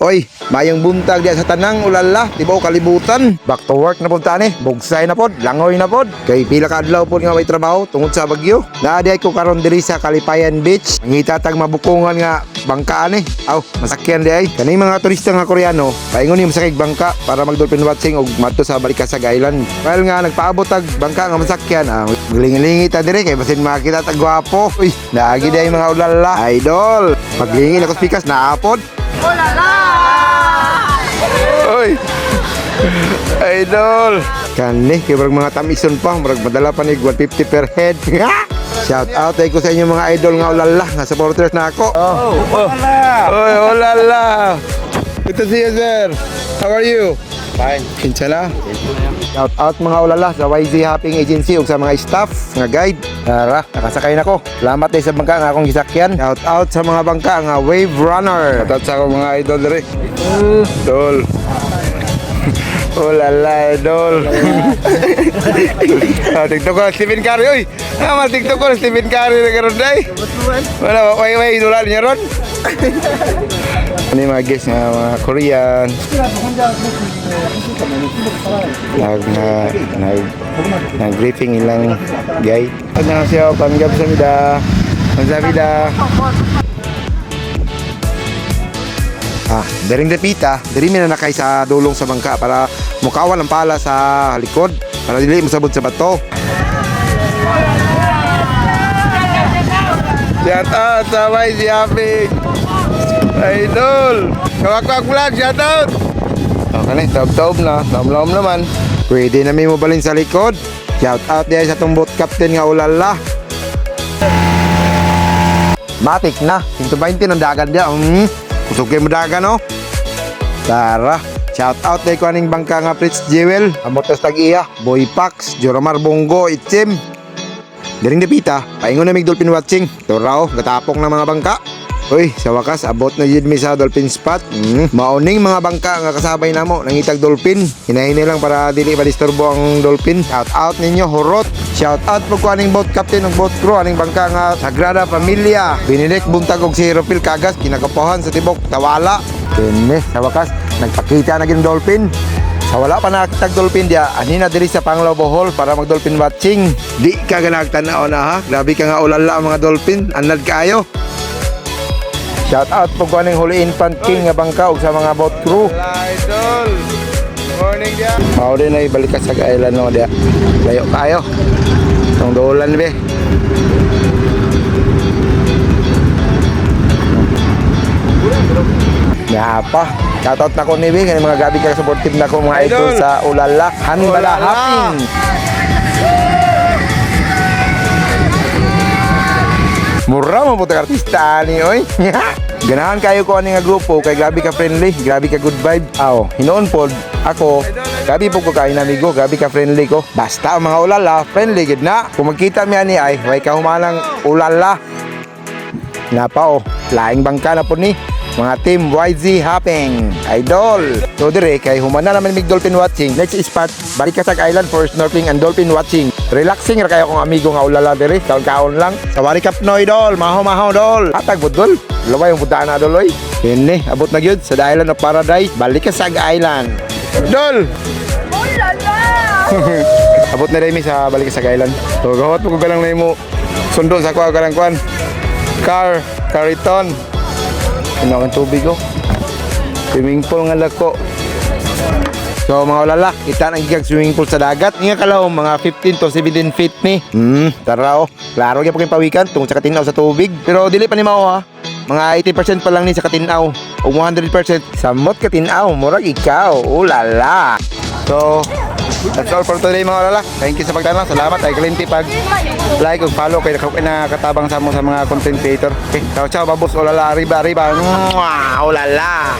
Oy, mayong buntag diya sa tanang ulala, tibaw kalibutan. Back to work na punta ni, bugsay na pod, langoy na pod. Kay pila ka adlaw pod nga may trabaho tungod sa bagyo. Naadi ko karon diri sa Kalipayan Beach. Nangitatag mabukungan nga bangka ani. Aw, masakyan di ay. Kani mga turista nga Koreano, paingon ni masakig bangka para mag-dolphin watching og madto sa Balikasag Island. Well nga nagpaabot tag bangka nga masakyan, maglingi-lingi ta diri kay basin makita tag gwapo. Uy, naagi day mga ulala, idol. Maglingi na ko spikas naapod. Oy, idol. Kani, kaya mga tamison pa, madala pa ni 150 per head. Shout out ay ko sa inyo mga idol nga ulala, nga supporters na ako. Oy, ulala. Good to see you, sir. How are you? Fine. Inshallah. Shout out mga ulala sa YZ Hopping Agency ug sa mga staff nga guide. Tara, nakasakay na ko. Salamat sa bangka nga akong gisakyan. Shout out sa mga bangka nga Wave Runner. Shout out sa akong mga idol diri. Idol. Ulala, idol. TikTok ko Stephen Curry, oy. TikTok ko Stephen Curry na karon day. Wala, way idola niya ron. Ini mga guys nga mga Korean. Nag-briefing ilang guy. Annyeonghaseyo, 감사합니다. 감사합니다. Daring depita, diri mi na nakay sa dulong sa bangka para mukawan ang pala sa likod para dili masabot sa bato. Shout out sa YZ Hopping. Idol! Kawak-kawak vlog, shout out! Okay, taob-taob na, taob-taob naman. Pwede na may mobalin sa likod. Shout out diya sa tumbot captain nga ulala. Matik na, 120 ng dagan diya. Kusugin mo dagan, no? Tara, shout out diya ko aning bangka nga Prince Jewel. Amotos tag-iya, Boy Pax, Joramar Bongo, Itzim. Daring depita, paingon na mig dolphin watching. Turaw, gatapok ng mga bangka. Uy, sa wakas, abot na yun mi sa dolphin spot. Mauning mga bangka nga kasabay namo nangitag dolphin. Hinahin lang para dili madisturbo ang dolphin. Shout out ninyo, Horot. Shout out po ko aning boat captain ng boat crew, aning bangka nga Sagrada Familia. Binilik buntag og si Ropil Kagas, kinakapohan sa tibok Tawala. Kini, sa wakas, nagpakita na gin dolphin. Sa wala pa nakitag dolphin dia, anina diri sa Panglao Bohol para mag dolphin watching. Di ka ganagtanaw na ha. Grabe ka nga ulala ang mga dolphin. Anad kayo. Shout out po ko aning Holy Infant King nga bangka ug sa mga boat crew. Idol. Morning dia. Mao din ay Balikasag Island no dia. Layo tayo. Tong dolan be. Ya pa. Shout out na ko ni be kani mga gabi ka supportive na ko mga idol sa ulala Hanbala Hopping. Mura mo po artista ni oy. Ganahan kayo ko ani nga grupo kay grabe ka friendly, grabe ka good vibe. Hinoon pod ako, grabe po ko kay amigo, grabe ka friendly ko. Basta ang mga ulala, friendly gid na. Kung magkita mi ani ay way ka humanang ulala. Napa laing bangka na po ni mga team YZ Hopping idol. So dire kay humana naman mig dolphin watching. Next spot Balikasag Island for snorkeling and dolphin watching. Relaxing ra kayo kong amigo nga ulala dire. Kaon-kaon lang. Sa Warikap no idol, maho-maho dol. Hatag budol. Laway yung puntaan na dol oy. Kini abot na gyud sa Island of Paradise, Balikasag Island. Dol. Ulala. Abot na rin mi sa Balikasag Island. So gawat mo ko galang na mo sundo sa ko galang kuan. Kariton. Ino ang tubig ko. Swimming pool nga lako. So mga ulala, kita nang gigag swimming pool sa dagat. Nga kalaw mga 15 to 17 feet ni. Tara klaro gyud po kay pawikan tungod sa katinaw sa tubig. Pero dili pa ni mao ha. Mga 80% pa lang ni sa katinaw. O 100% samot katinaw, murag ikaw. Ulala. So that's all for today mga ulala. Thank you sa pagtanaw. Salamat ay kalinti pag like ug follow kay nakatabang sa mo sa mga content creator. Okay, ciao babos ulala, arriba. Ulala.